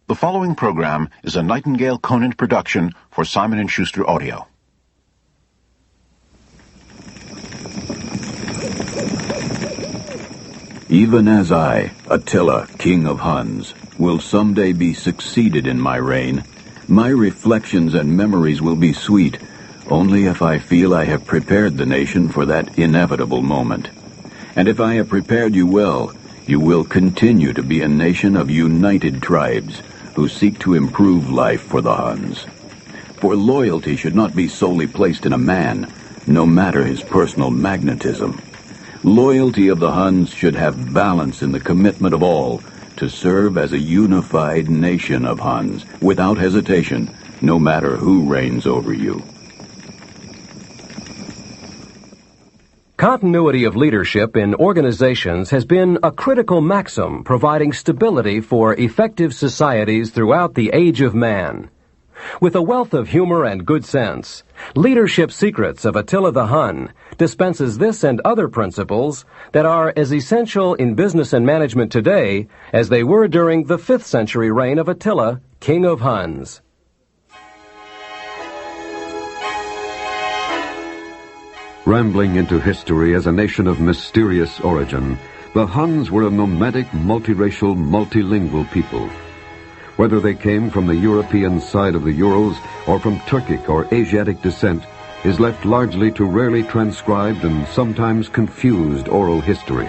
The following program is a Nightingale Conant production for Simon & Schuster Audio. Even as I, Attila, King of Huns, will someday be succeeded in my reign, my reflections and memories will be sweet only if I feel I have prepared the nation for that inevitable moment. And if I have prepared you well, you will continue to be a nation of united tribes who seek to improve life for the Huns. For loyalty should not be solely placed in a man, no matter his personal magnetism. Loyalty of the Huns should have balance in the commitment of all to serve as a unified nation of Huns, without hesitation, no matter who reigns over you. Continuity of leadership in organizations has been a critical maxim providing stability for effective societies throughout the age of man. With a wealth of humor and good sense, Leadership Secrets of Attila the Hun dispenses this and other principles that are as essential in business and management today as they were during the 5th century reign of Attila, King of Huns. Rambling into history as a nation of mysterious origin, the Huns were a nomadic, multiracial, multilingual people. Whether they came from the European side of the Urals or from Turkic or Asiatic descent is left largely to rarely transcribed and sometimes confused oral history.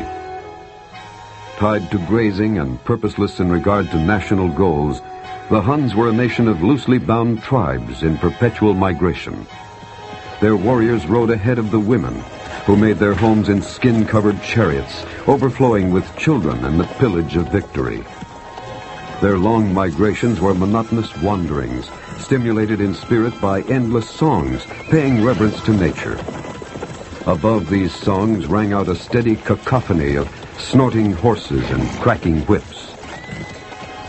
Tied to grazing and purposeless in regard to national goals, the Huns were a nation of loosely bound tribes in perpetual migration. Their warriors rode ahead of the women, who made their homes in skin-covered chariots, overflowing with children and the pillage of victory. Their long migrations were monotonous wanderings, stimulated in spirit by endless songs, paying reverence to nature. Above these songs rang out a steady cacophony of snorting horses and cracking whips.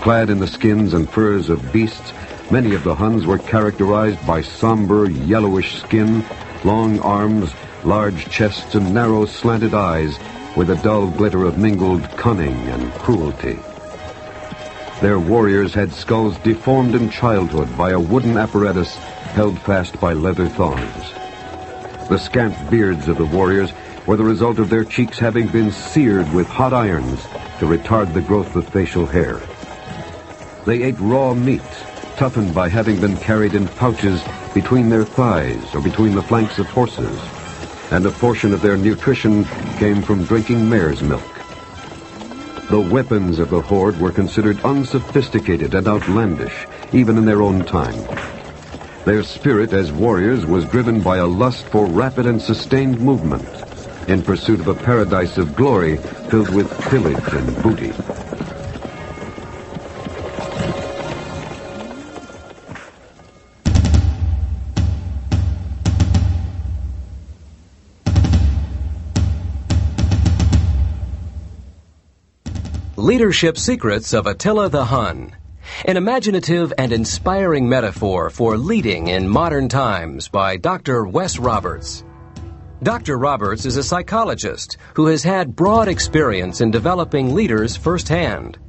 Clad in the skins and furs of beasts, many of the Huns were characterized by somber, yellowish skin, long arms, large chests, and narrow, slanted eyes with a dull glitter of mingled cunning and cruelty. Their warriors had skulls deformed in childhood by a wooden apparatus held fast by leather thongs. The scant beards of the warriors were the result of their cheeks having been seared with hot irons to retard the growth of facial hair. They ate raw meat, toughened by having been carried in pouches between their thighs or between the flanks of horses, and a portion of their nutrition came from drinking mare's milk. The weapons of the horde were considered unsophisticated and outlandish, even in their own time. Their spirit as warriors was driven by a lust for rapid and sustained movement, in pursuit of a paradise of glory filled with pillage and booty. Leadership Secrets of Attila the Hun, an imaginative and inspiring metaphor for leading in modern times by Dr. Wes Roberts. Dr. Roberts is a psychologist who has had broad experience in developing leaders firsthand.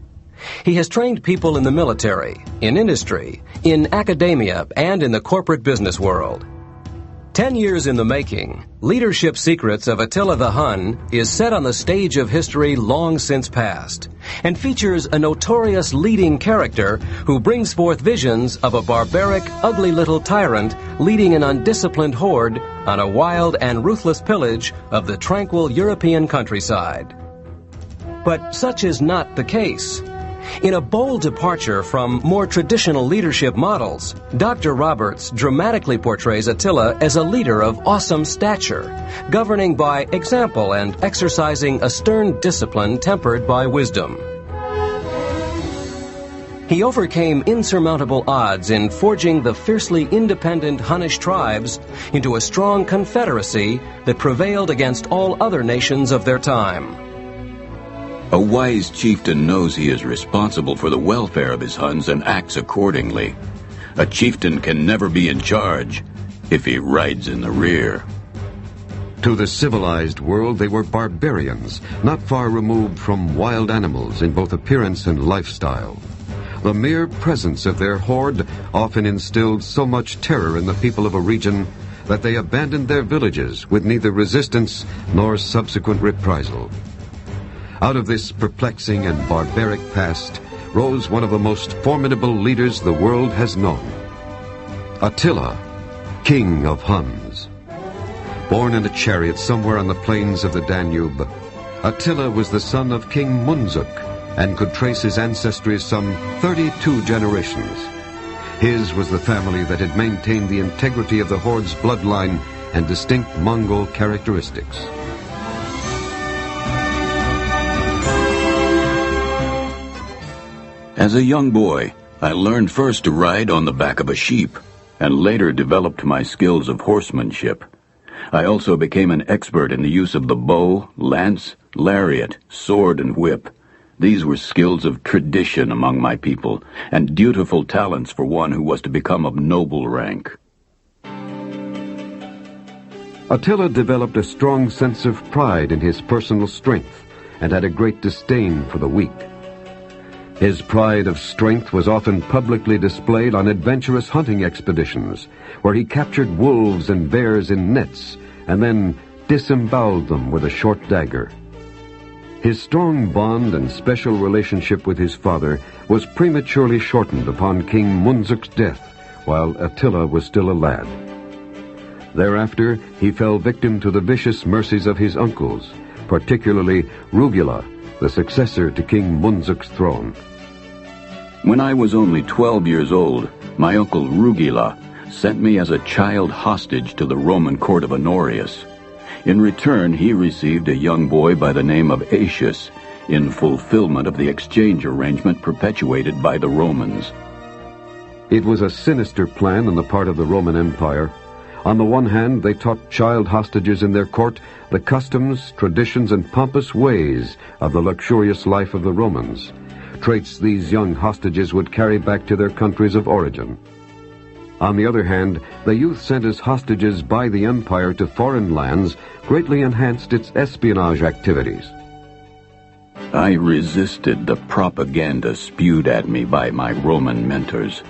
He has trained people in the military, in industry, in academia, and in the corporate business world. 10 years in the making, Leadership Secrets of Attila the Hun is set on the stage of history long since past, and features a notorious leading character who brings forth visions of a barbaric, ugly little tyrant leading an undisciplined horde on a wild and ruthless pillage of the tranquil European countryside. But such is not the case. In a bold departure from more traditional leadership models, Dr. Roberts dramatically portrays Attila as a leader of awesome stature, governing by example and exercising a stern discipline tempered by wisdom. He overcame insurmountable odds in forging the fiercely independent Hunnish tribes into a strong confederacy that prevailed against all other nations of their time. A wise chieftain knows he is responsible for the welfare of his Huns and acts accordingly. A chieftain can never be in charge if he rides in the rear. To the civilized world, they were barbarians, not far removed from wild animals in both appearance and lifestyle. The mere presence of their horde often instilled so much terror in the people of a region that they abandoned their villages with neither resistance nor subsequent reprisal. Out of this perplexing and barbaric past rose one of the most formidable leaders the world has known. Attila, King of Huns. Born in a chariot somewhere on the plains of the Danube, Attila was the son of King Munzuk and could trace his ancestry some 32 generations. His was the family that had maintained the integrity of the horde's bloodline and distinct Mongol characteristics. As a young boy, I learned first to ride on the back of a sheep, and later developed my skills of horsemanship. I also became an expert in the use of the bow, lance, lariat, sword, and whip. These were skills of tradition among my people, and dutiful talents for one who was to become of noble rank. Attila developed a strong sense of pride in his personal strength and had a great disdain for the weak. His pride of strength was often publicly displayed on adventurous hunting expeditions, where he captured wolves and bears in nets and then disemboweled them with a short dagger. His strong bond and special relationship with his father was prematurely shortened upon King Munzuk's death, while Attila was still a lad. Thereafter, he fell victim to the vicious mercies of his uncles, particularly Rugila, the successor to King Munzuk's throne. When I was only 12 years old, my uncle Rugila sent me as a child hostage to the Roman court of Honorius. In return, he received a young boy by the name of Aetius, in fulfillment of the exchange arrangement perpetuated by the Romans. It was a sinister plan on the part of the Roman Empire. On the one hand, they taught child hostages in their court the customs, traditions, and pompous ways of the luxurious life of the Romans, traits these young hostages would carry back to their countries of origin. On the other hand, the youth sent as hostages by the empire to foreign lands greatly enhanced its espionage activities. I resisted the propaganda spewed at me by my Roman mentors.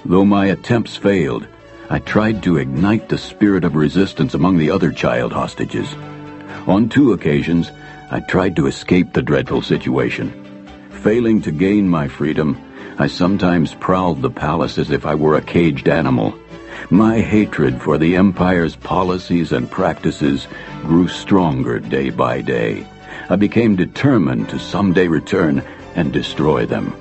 Though my attempts failed, I tried to ignite the spirit of resistance among the other child hostages. On 2 occasions, I tried to escape the dreadful situation. Failing to gain my freedom, I sometimes prowled the palace as if I were a caged animal. My hatred for the empire's policies and practices grew stronger day by day. I became determined to someday return and destroy them.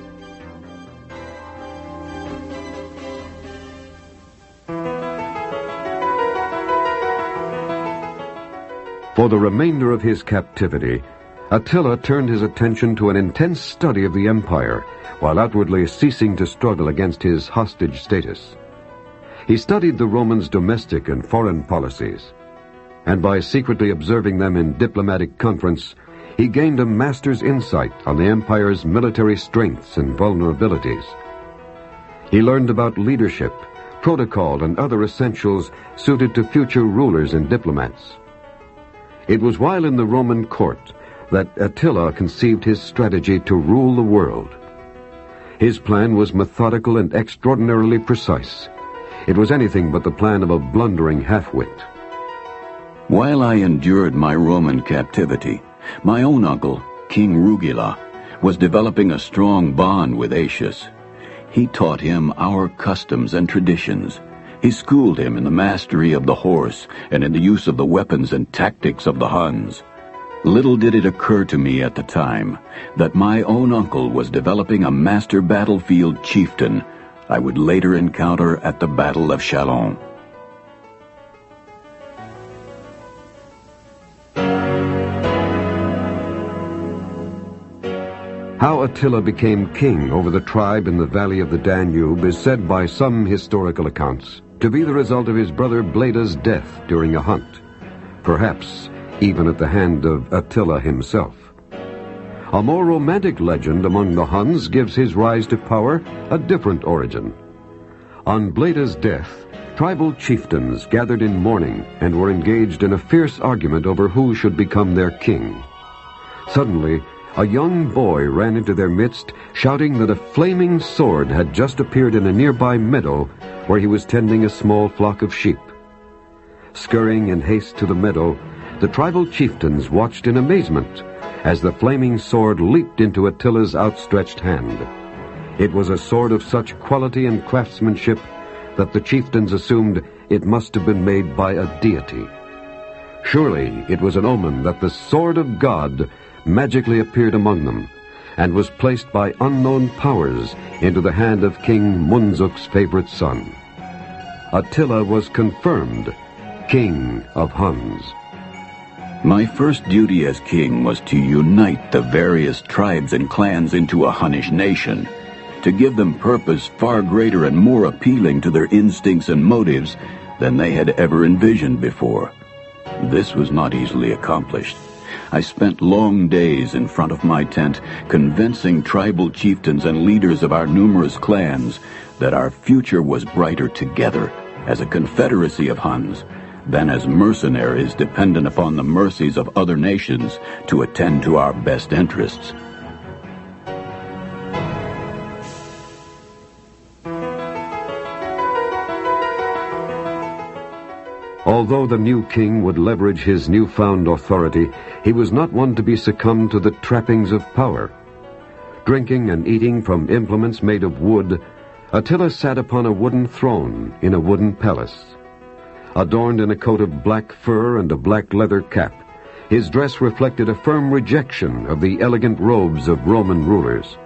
For the remainder of his captivity, Attila turned his attention to an intense study of the empire, while outwardly ceasing to struggle against his hostage status. He studied the Romans' domestic and foreign policies, and by secretly observing them in diplomatic conference, he gained a master's insight on the empire's military strengths and vulnerabilities. He learned about leadership, protocol, and other essentials suited to future rulers and diplomats. It was while in the Roman court that Attila conceived his strategy to rule the world. His plan was methodical and extraordinarily precise. It was anything but the plan of a blundering half-wit. While I endured my Roman captivity, my own uncle, King Rugila, was developing a strong bond with Aetius. He taught him our customs and traditions. He schooled him in the mastery of the horse and in the use of the weapons and tactics of the Huns. Little did it occur to me at the time that my own uncle was developing a master battlefield chieftain I would later encounter at the Battle of Chalons. How Attila became king over the tribe in the valley of the Danube is said by some historical accounts to be the result of his brother Bleda's death during a hunt, perhaps even at the hand of Attila himself. A more romantic legend among the Huns gives his rise to power a different origin. On Bleda's death, tribal chieftains gathered in mourning and were engaged in a fierce argument over who should become their king. Suddenly, a young boy ran into their midst, shouting that a flaming sword had just appeared in a nearby meadow where he was tending a small flock of sheep. Scurrying in haste to the meadow, the tribal chieftains watched in amazement as the flaming sword leaped into Attila's outstretched hand. It was a sword of such quality and craftsmanship that the chieftains assumed it must have been made by a deity. Surely it was an omen that the sword of God magically appeared among them and was placed by unknown powers into the hand of King Munzuk's favorite son. Attila was confirmed King of Huns. My first duty as king was to unite the various tribes and clans into a Hunnish nation, to give them purpose far greater and more appealing to their instincts and motives than they had ever envisioned before. This was not easily accomplished. I spent long days in front of my tent convincing tribal chieftains and leaders of our numerous clans that our future was brighter together as a confederacy of Huns than as mercenaries dependent upon the mercies of other nations to attend to our best interests. Although the new king would leverage his newfound authority, he was not one to be succumbed to the trappings of power. Drinking and eating from implements made of wood, Attila sat upon a wooden throne in a wooden palace. Adorned in a coat of black fur and a black leather cap, his dress reflected a firm rejection of the elegant robes of Roman rulers.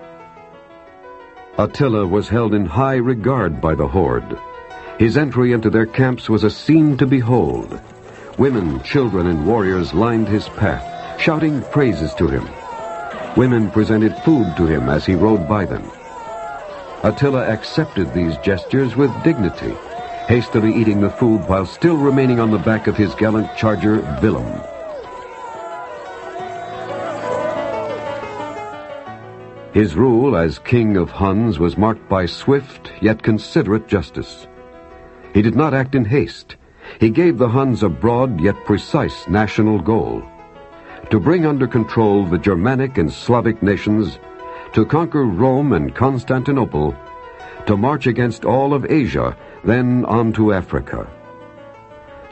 Attila was held in high regard by the horde. His entry into their camps was a scene to behold. Women, children, and warriors lined his path, shouting praises to him. Women presented food to him as he rode by them. Attila accepted these gestures with dignity, hastily eating the food while still remaining on the back of his gallant charger, Willem. His rule as King of Huns was marked by swift yet considerate justice. He did not act in haste. He gave the Huns a broad yet precise national goal: to bring under control the Germanic and Slavic nations, to conquer Rome and Constantinople, to march against all of Asia, then on to Africa.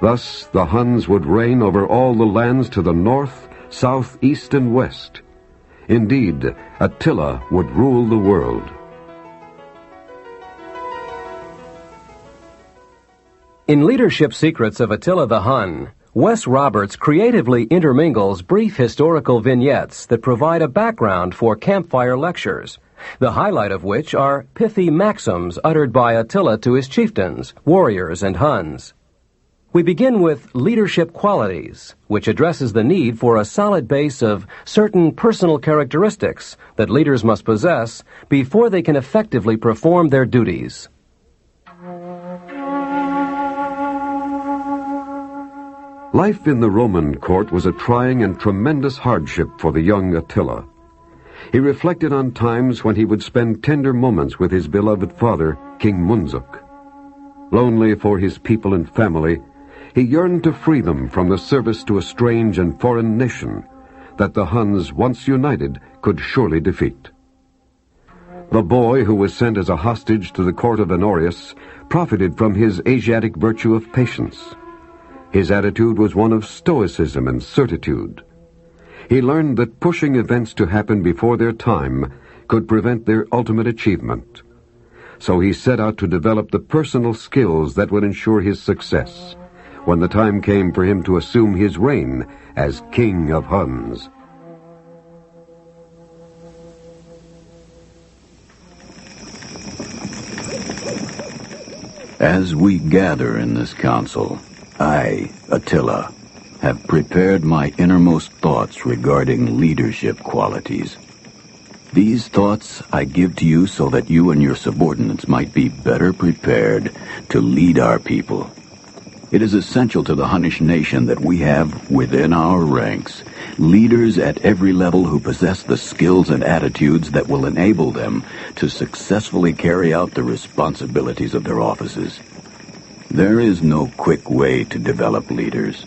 Thus the Huns would reign over all the lands to the north, south, east, and west. Indeed, Attila would rule the world. In Leadership Secrets of Attila the Hun, Wes Roberts creatively intermingles brief historical vignettes that provide a background for campfire lectures, the highlight of which are pithy maxims uttered by Attila to his chieftains, warriors, and Huns. We begin with Leadership Qualities, which addresses the need for a solid base of certain personal characteristics that leaders must possess before they can effectively perform their duties. Life in the Roman court was a trying and tremendous hardship for the young Attila. He reflected on times when he would spend tender moments with his beloved father, King Munzuk. Lonely for his people and family, he yearned to free them from the service to a strange and foreign nation that the Huns, once united, could surely defeat. The boy who was sent as a hostage to the court of Honorius profited from his Asiatic virtue of patience. His attitude was one of stoicism and certitude. He learned that pushing events to happen before their time could prevent their ultimate achievement. So he set out to develop the personal skills that would ensure his success when the time came for him to assume his reign as King of Huns. As we gather in this council, I, Attila, have prepared my innermost thoughts regarding leadership qualities. These thoughts I give to you so that you and your subordinates might be better prepared to lead our people. It is essential to the Hunnish nation that we have within our ranks leaders at every level who possess the skills and attitudes that will enable them to successfully carry out the responsibilities of their offices. There is no quick way to develop leaders.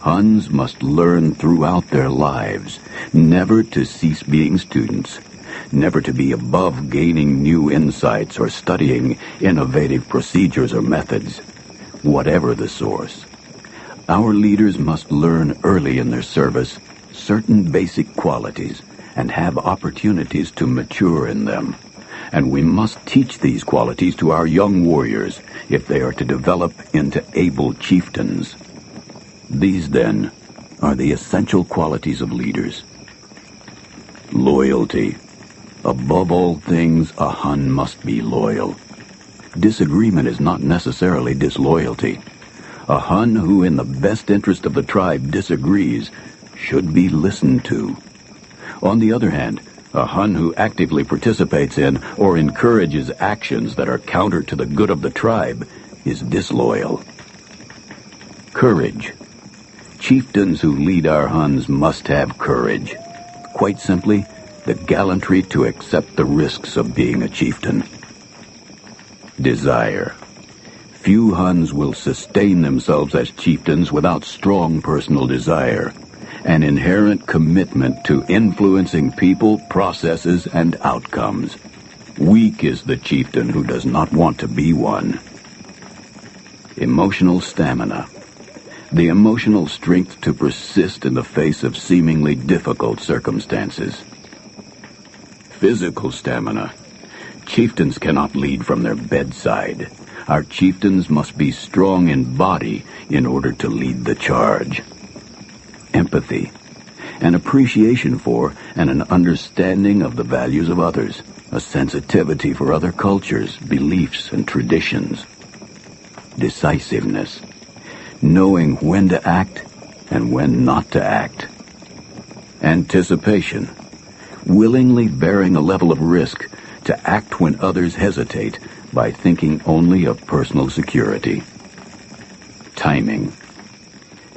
Huns must learn throughout their lives never to cease being students, never to be above gaining new insights or studying innovative procedures or methods, whatever the source. Our leaders must learn early in their service certain basic qualities and have opportunities to mature in them. And we must teach these qualities to our young warriors if they are to develop into able chieftains. These, then, are the essential qualities of leaders. Loyalty. Above all things, a Hun must be loyal. Disagreement is not necessarily disloyalty. A Hun who, in the best interest of the tribe, disagrees should be listened to. On the other hand, a Hun who actively participates in or encourages actions that are counter to the good of the tribe is disloyal. Courage. Chieftains who lead our Huns must have courage. Quite simply, the gallantry to accept the risks of being a chieftain. Desire. Few Huns will sustain themselves as chieftains without strong personal desire, an inherent commitment to influencing people, processes, and outcomes. Weak is the chieftain who does not want to be one. Emotional stamina. The emotional strength to persist in the face of seemingly difficult circumstances. Physical stamina. Chieftains cannot lead from their bedside. Our chieftains must be strong in body in order to lead the charge. Empathy. An appreciation for and an understanding of the values of others. A sensitivity for other cultures, beliefs, and traditions. Decisiveness. Knowing when to act and when not to act. Anticipation. Willingly bearing a level of risk to act when others hesitate by thinking only of personal security. Timing.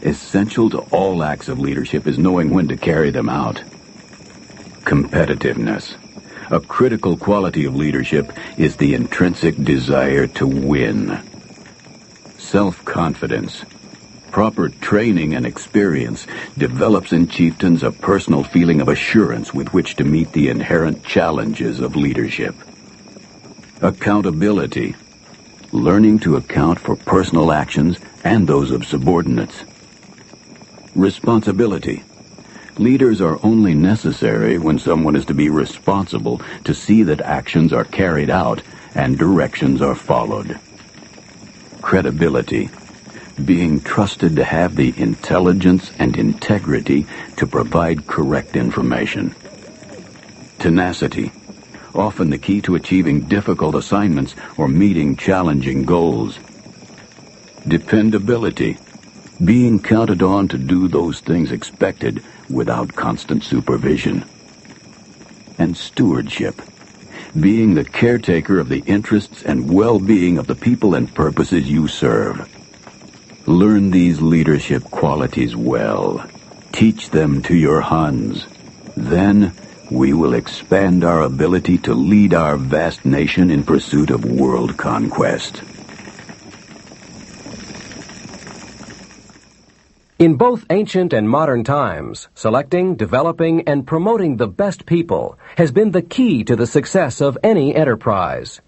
Essential to all acts of leadership is knowing when to carry them out. Competitiveness. A critical quality of leadership is the intrinsic desire to win. Self-confidence. Proper training and experience develops in chieftains a personal feeling of assurance with which to meet the inherent challenges of leadership. Accountability. Learning to account for personal actions and those of subordinates. Responsibility. Leaders are only necessary when someone is to be responsible to see that actions are carried out and directions are followed. Credibility. Being trusted to have the intelligence and integrity to provide correct information. Tenacity. Often the key to achieving difficult assignments or meeting challenging goals. Dependability. Being counted on to do those things expected without constant supervision. And stewardship. Being the caretaker of the interests and well-being of the people and purposes you serve. Learn these leadership qualities well. Teach them to your Huns. Then we will expand our ability to lead our vast nation in pursuit of world conquest. In both ancient and modern times, selecting, developing, and promoting the best people has been the key to the success of any enterprise.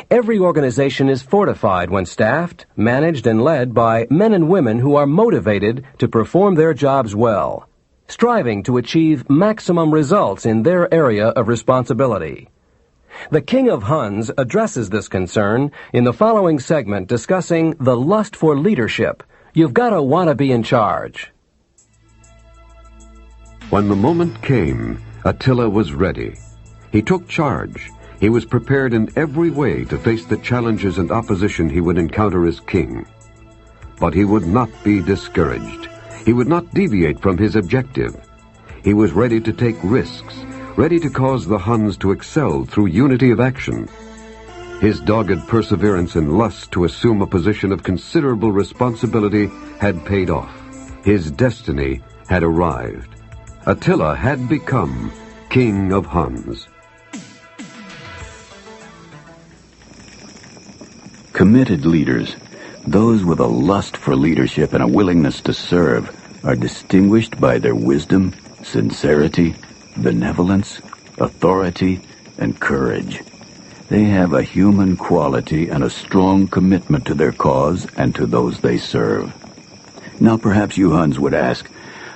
Every organization is fortified when staffed, managed, and led by men and women who are motivated to perform their jobs well, striving to achieve maximum results in their area of responsibility. The King of Huns addresses this concern in the following segment discussing the lust for leadership. You've got to want to be in charge. When the moment came, Attila was ready. He took charge. He was prepared in every way to face the challenges and opposition he would encounter as king. But he would not be discouraged. He would not deviate from his objective. He was ready to take risks, ready to cause the Huns to excel through unity of action. His dogged perseverance and lust to assume a position of considerable responsibility had paid off. His destiny had arrived. Attila had become King of Huns. Committed leaders, those with a lust for leadership and a willingness to serve, are distinguished by their wisdom, sincerity, benevolence, authority, and courage. They have a human quality and a strong commitment to their cause and to those they serve. Now perhaps you Huns would ask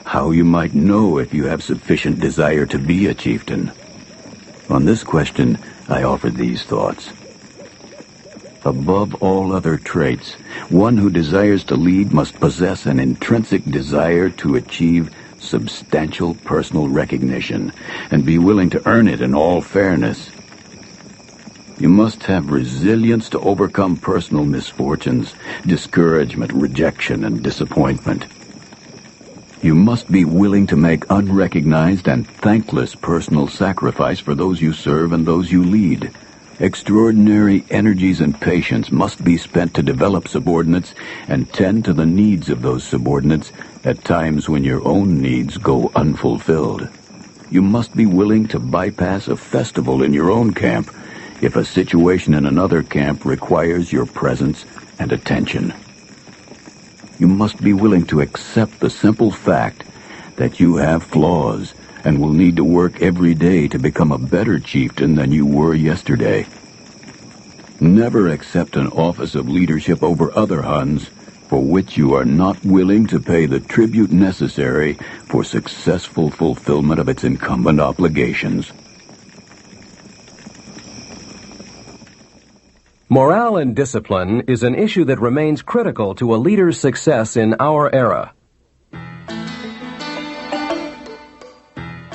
how you might know if you have sufficient desire to be a chieftain. On this question, I offer these thoughts. Above all other traits, one who desires to lead must possess an intrinsic desire to achieve substantial personal recognition and be willing to earn it in all fairness. You must have resilience to overcome personal misfortunes, discouragement, rejection, and disappointment. You must be willing to make unrecognized and thankless personal sacrifice for those you serve and those you lead. Extraordinary energies and patience must be spent to develop subordinates and tend to the needs of those subordinates at times when your own needs go unfulfilled. You must be willing to bypass a festival in your own camp if a situation in another camp requires your presence and attention. You must be willing to accept the simple fact that you have flaws and will need to work every day to become a better chieftain than you were yesterday. Never accept an office of leadership over other Huns for which you are not willing to pay the tribute necessary for successful fulfillment of its incumbent obligations. Morale and discipline is an issue that remains critical to a leader's success in our era.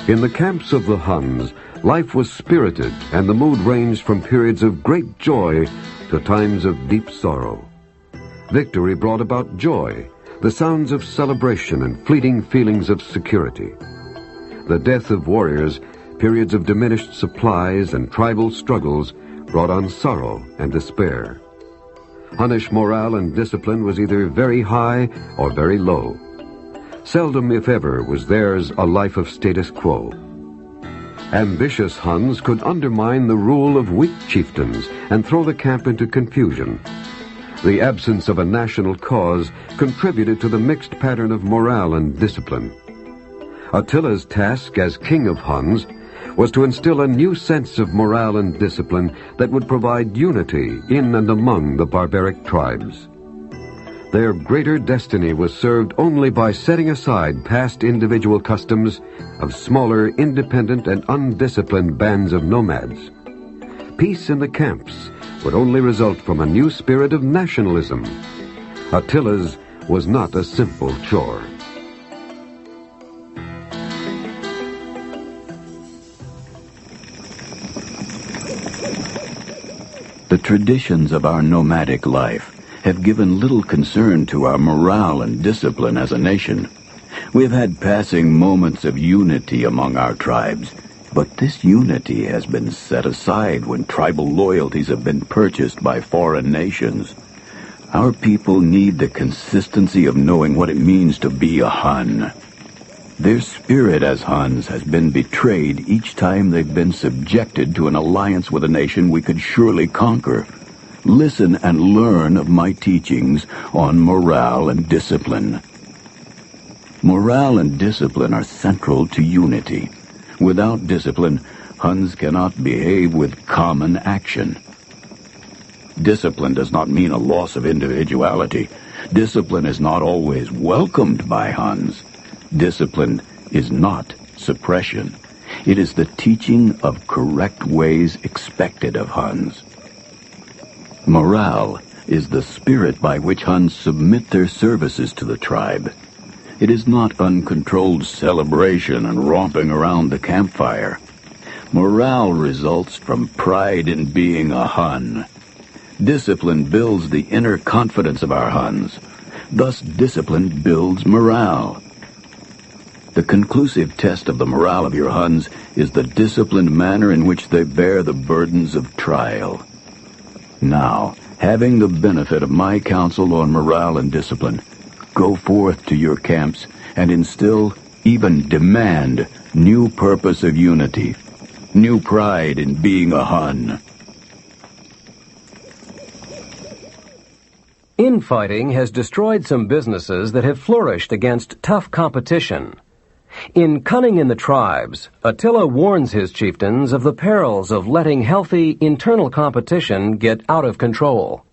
In the camps of the Huns, life was spirited and the mood ranged from periods of great joy to times of deep sorrow. Victory brought about joy, the sounds of celebration and fleeting feelings of security. The death of warriors, periods of diminished supplies and tribal struggles brought on sorrow and despair. Hunnish morale and discipline was either very high or very low. Seldom, if ever, was theirs a life of status quo. Ambitious Huns could undermine the rule of weak chieftains and throw the camp into confusion. The absence of a national cause contributed to the mixed pattern of morale and discipline. Attila's task as king of Huns was to instill a new sense of morale and discipline that would provide unity in and among the barbaric tribes. Their greater destiny was served only by setting aside past individual customs of smaller, independent, and undisciplined bands of nomads. Peace in the camps would only result from a new spirit of nationalism. Attila's was not a simple chore. The traditions of our nomadic life have given little concern to our morale and discipline as a nation. We have had passing moments of unity among our tribes, but this unity has been set aside when tribal loyalties have been purchased by foreign nations. Our people need the consistency of knowing what it means to be a Hun. Their spirit as Huns has been betrayed each time they've been subjected to an alliance with a nation we could surely conquer. Listen and learn of my teachings on morale and discipline. Morale and discipline are central to unity. Without discipline, Huns cannot behave with common action. Discipline does not mean a loss of individuality. Discipline is not always welcomed by Huns. Discipline is not suppression. It is the teaching of correct ways expected of Huns. Morale is the spirit by which Huns submit their services to the tribe. It is not uncontrolled celebration and romping around the campfire. Morale results from pride in being a Hun. Discipline builds the inner confidence of our Huns. Thus, discipline builds morale. The conclusive test of the morale of your Huns is the disciplined manner in which they bear the burdens of trial. Now, having the benefit of my counsel on morale and discipline, go forth to your camps and instill, even demand, new purpose of unity, new pride in being a Hun. Infighting has destroyed some businesses that have flourished against tough competition. In Cunning in the Tribes, Attila warns his chieftains of the perils of letting healthy internal competition get out of control.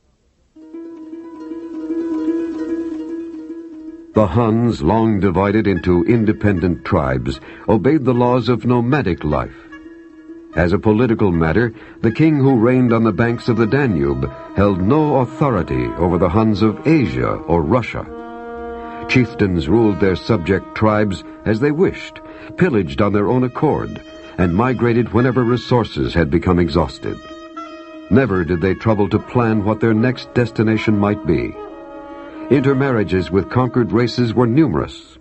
The Huns, long divided into independent tribes, obeyed the laws of nomadic life. As a political matter, the king who reigned on the banks of the Danube held no authority over the Huns of Asia or Russia. Chieftains ruled their subject tribes as they wished, pillaged on their own accord, and migrated whenever resources had become exhausted. Never did they trouble to plan what their next destination might be. Intermarriages with conquered races were numerous.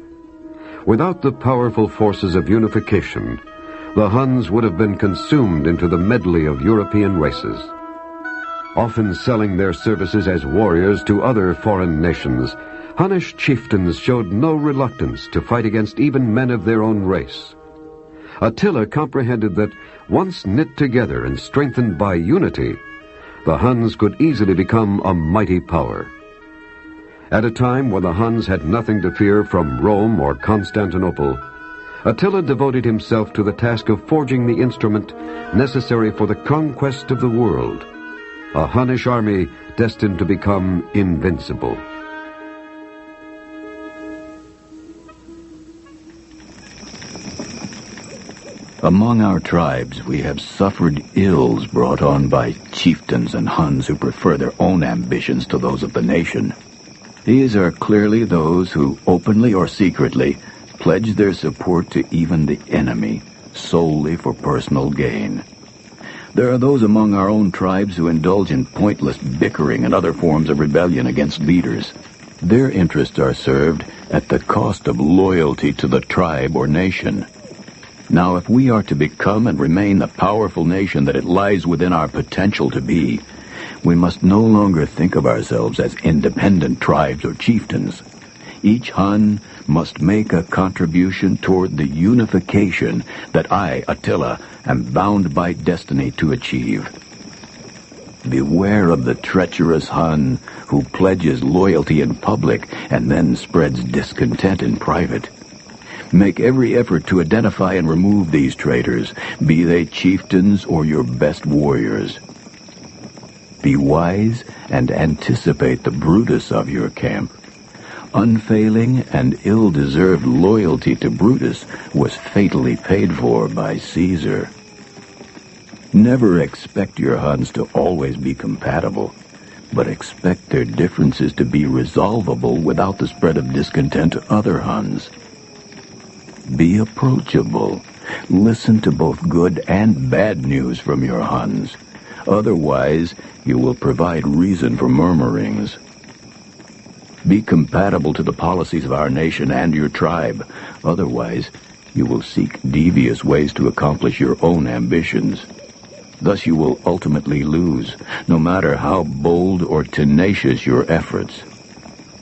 Without the powerful forces of unification, the Huns would have been consumed into the medley of European races. Often selling their services as warriors to other foreign nations, Hunnish chieftains showed no reluctance to fight against even men of their own race. Attila comprehended that, once knit together and strengthened by unity, the Huns could easily become a mighty power. At a time when the Huns had nothing to fear from Rome or Constantinople, Attila devoted himself to the task of forging the instrument necessary for the conquest of the world, a Hunnish army destined to become invincible. Among our tribes, we have suffered ills brought on by chieftains and Huns who prefer their own ambitions to those of the nation. These are clearly those who, openly or secretly, pledge their support to even the enemy, solely for personal gain. There are those among our own tribes who indulge in pointless bickering and other forms of rebellion against leaders. Their interests are served at the cost of loyalty to the tribe or nation. Now, if we are to become and remain the powerful nation that it lies within our potential to be, we must no longer think of ourselves as independent tribes or chieftains. Each Hun must make a contribution toward the unification that I, Attila, am bound by destiny to achieve. Beware of the treacherous Hun who pledges loyalty in public and then spreads discontent in private. Make every effort to identify and remove these traitors, be they chieftains or your best warriors. Be wise and anticipate the Brutus of your camp. Unfailing and ill-deserved loyalty to Brutus was fatally paid for by Caesar. Never expect your Huns to always be compatible, but expect their differences to be resolvable without the spread of discontent to other Huns. Be approachable. Listen to both good and bad news from your Huns. Otherwise, you will provide reason for murmurings. Be compatible to the policies of our nation and your tribe. Otherwise, you will seek devious ways to accomplish your own ambitions. Thus you will ultimately lose, no matter how bold or tenacious your efforts.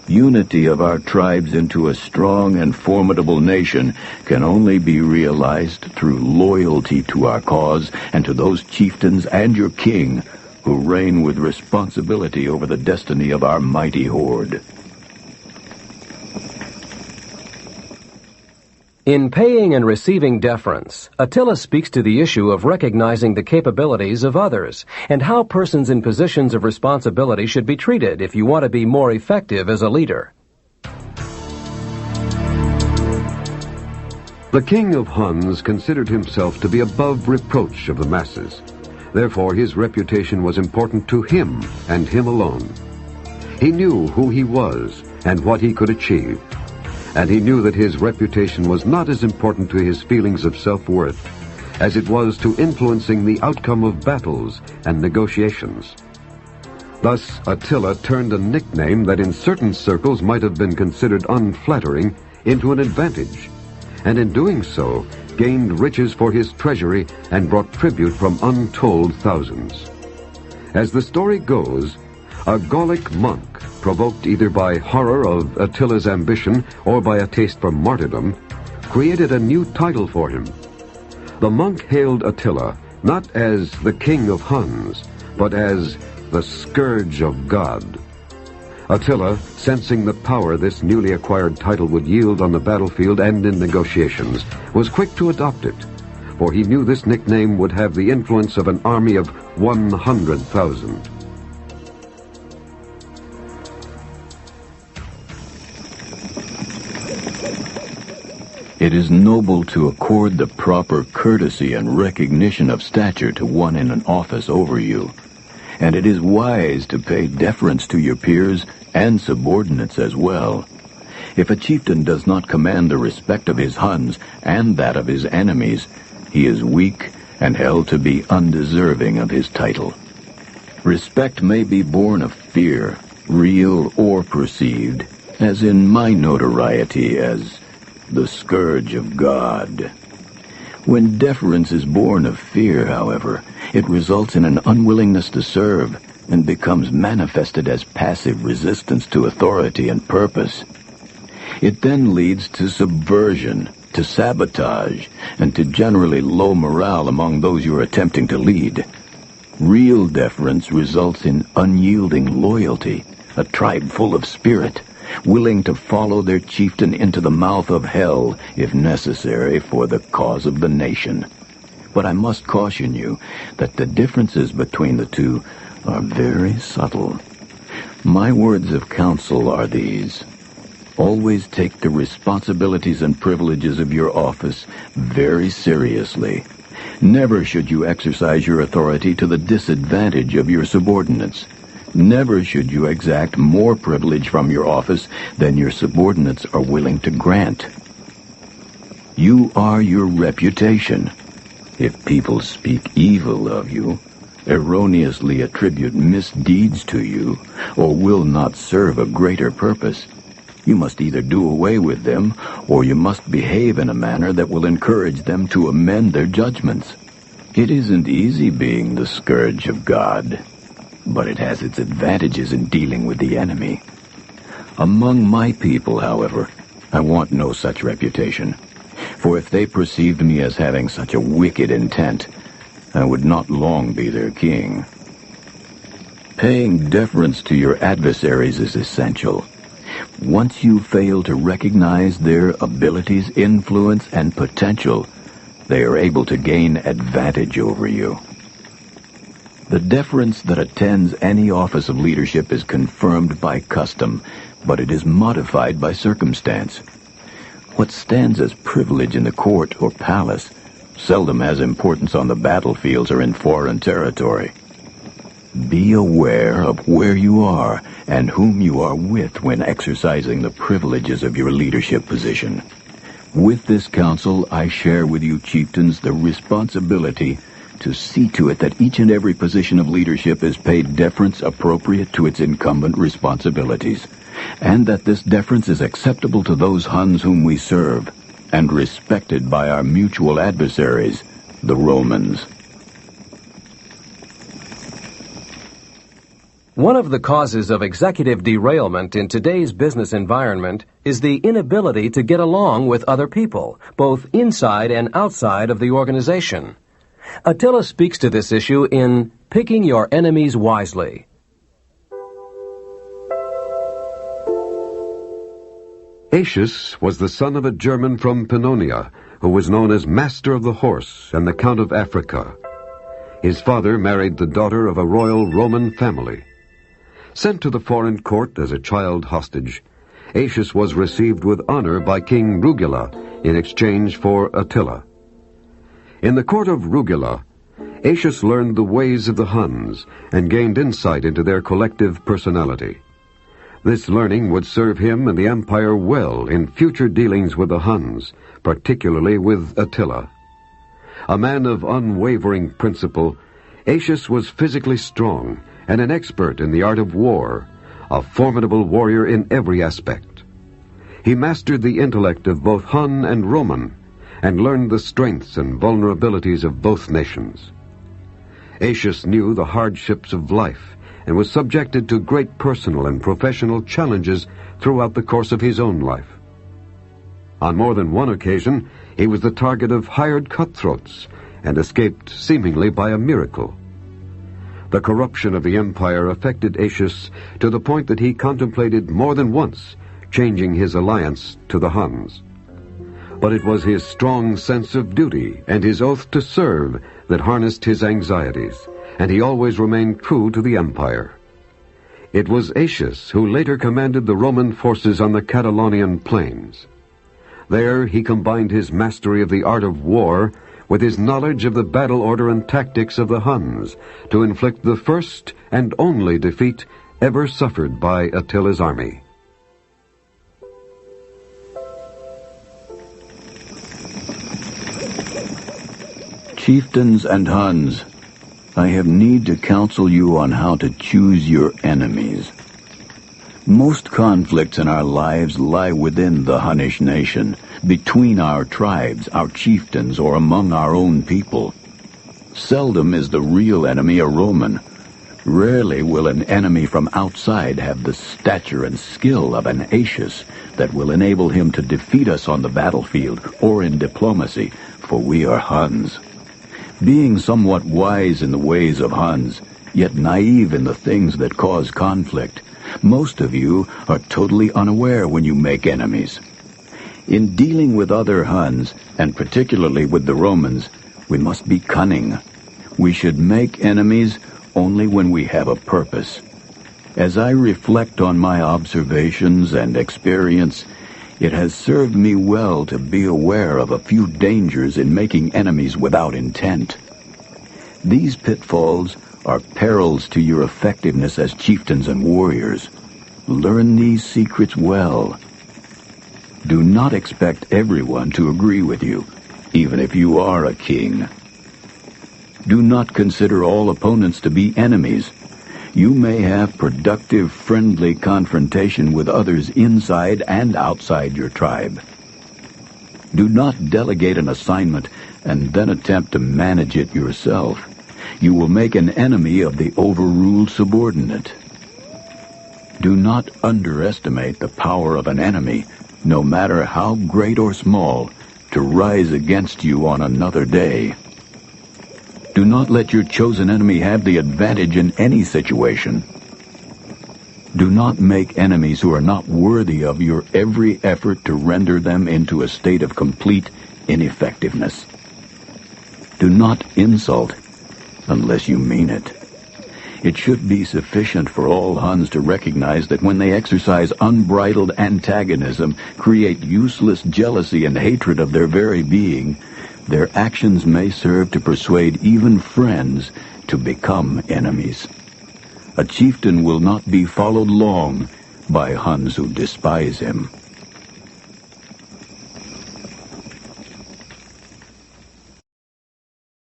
Unity of our tribes into a strong and formidable nation can only be realized through loyalty to our cause and to those chieftains and your king who reign with responsibility over the destiny of our mighty horde. In paying and receiving deference, Attila speaks to the issue of recognizing the capabilities of others and how persons in positions of responsibility should be treated if you want to be more effective as a leader. The king of Huns considered himself to be above reproach of the masses. Therefore, his reputation was important to him and him alone. He knew who he was and what he could achieve. And he knew that his reputation was not as important to his feelings of self-worth as it was to influencing the outcome of battles and negotiations. Thus, Attila turned a nickname that in certain circles might have been considered unflattering into an advantage, and in doing so, gained riches for his treasury and brought tribute from untold thousands. As the story goes, a Gallic monk, provoked either by horror of Attila's ambition or by a taste for martyrdom, created a new title for him. The monk hailed Attila not as the king of Huns, but as the scourge of God. Attila, sensing the power this newly acquired title would yield on the battlefield and in negotiations, was quick to adopt it, for he knew this nickname would have the influence of an army of 100,000. It is noble to accord the proper courtesy and recognition of stature to one in an office over you, and it is wise to pay deference to your peers and subordinates as well. If a chieftain does not command the respect of his Huns and that of his enemies, he is weak and held to be undeserving of his title. Respect may be born of fear, real or perceived, as in my notoriety as the scourge of God. When deference is born of fear, however, it results in an unwillingness to serve and becomes manifested as passive resistance to authority and purpose. It then leads to subversion, to sabotage, and to generally low morale among those you are attempting to lead. Real deference results in unyielding loyalty, a tribe full of spirit, willing to follow their chieftain into the mouth of hell, if necessary, for the cause of the nation. But I must caution you that the differences between the two are very subtle. My words of counsel are these. Always take the responsibilities and privileges of your office very seriously. Never should you exercise your authority to the disadvantage of your subordinates. Never should you exact more privilege from your office than your subordinates are willing to grant. You are your reputation. If people speak evil of you, erroneously attribute misdeeds to you, or will not serve a greater purpose, you must either do away with them, or you must behave in a manner that will encourage them to amend their judgments. It isn't easy being the scourge of God, but it has its advantages in dealing with the enemy. Among my people, however, I want no such reputation, for if they perceived me as having such a wicked intent, I would not long be their king. Paying deference to your adversaries is essential. Once you fail to recognize their abilities, influence, and potential, they are able to gain advantage over you. The deference that attends any office of leadership is confirmed by custom, but it is modified by circumstance. What stands as privilege in the court or palace seldom has importance on the battlefields or in foreign territory. Be aware of where you are and whom you are with when exercising the privileges of your leadership position. With this counsel, I share with you chieftains the responsibility to see to it that each and every position of leadership is paid deference appropriate to its incumbent responsibilities, and that this deference is acceptable to those Huns whom we serve, and respected by our mutual adversaries, the Romans. One of the causes of executive derailment in today's business environment is the inability to get along with other people, both inside and outside of the organization. Attila speaks to this issue in Picking Your Enemies Wisely. Aetius was the son of a German from Pannonia, who was known as Master of the Horse and the Count of Africa. His father married the daughter of a royal Roman family. Sent to the foreign court as a child hostage, Aetius was received with honor by King Rugila in exchange for Attila. In the court of Rugila, Aetius learned the ways of the Huns and gained insight into their collective personality. This learning would serve him and the empire well in future dealings with the Huns, particularly with Attila. A man of unwavering principle, Aetius was physically strong and an expert in the art of war, a formidable warrior in every aspect. He mastered the intellect of both Hun and Roman, and learned the strengths and vulnerabilities of both nations. Aetius knew the hardships of life, and was subjected to great personal and professional challenges throughout the course of his own life. On more than one occasion, he was the target of hired cutthroats, and escaped seemingly by a miracle. The corruption of the empire affected Aetius to the point that he contemplated more than once changing his alliance to the Huns. But it was his strong sense of duty and his oath to serve that harnessed his anxieties, and he always remained true to the empire. It was Aetius who later commanded the Roman forces on the Catalonian plains. There he combined his mastery of the art of war with his knowledge of the battle order and tactics of the Huns to inflict the first and only defeat ever suffered by Attila's army. Chieftains and Huns, I have need to counsel you on how to choose your enemies. Most conflicts in our lives lie within the Hunnish nation, between our tribes, our chieftains, or among our own people. Seldom is the real enemy a Roman. Rarely will an enemy from outside have the stature and skill of an Aetius that will enable him to defeat us on the battlefield or in diplomacy, for we are Huns. Being somewhat wise in the ways of Huns, yet naive in the things that cause conflict, most of you are totally unaware when you make enemies. In dealing with other Huns, and particularly with the Romans, we must be cunning. We should make enemies only when we have a purpose. As I reflect on my observations and experience, it has served me well to be aware of a few dangers in making enemies without intent. These pitfalls are perils to your effectiveness as chieftains and warriors. Learn these secrets well. Do not expect everyone to agree with you, even if you are a king. Do not consider all opponents to be enemies. You may have productive, friendly confrontation with others inside and outside your tribe. Do not delegate an assignment and then attempt to manage it yourself. You will make an enemy of the overruled subordinate. Do not underestimate the power of an enemy, no matter how great or small, to rise against you on another day. Do not let your chosen enemy have the advantage in any situation. Do not make enemies who are not worthy of your every effort to render them into a state of complete ineffectiveness. Do not insult unless you mean it. It should be sufficient for all Huns to recognize that when they exercise unbridled antagonism, create useless jealousy and hatred of their very being, their actions may serve to persuade even friends to become enemies. A chieftain will not be followed long by Huns who despise him.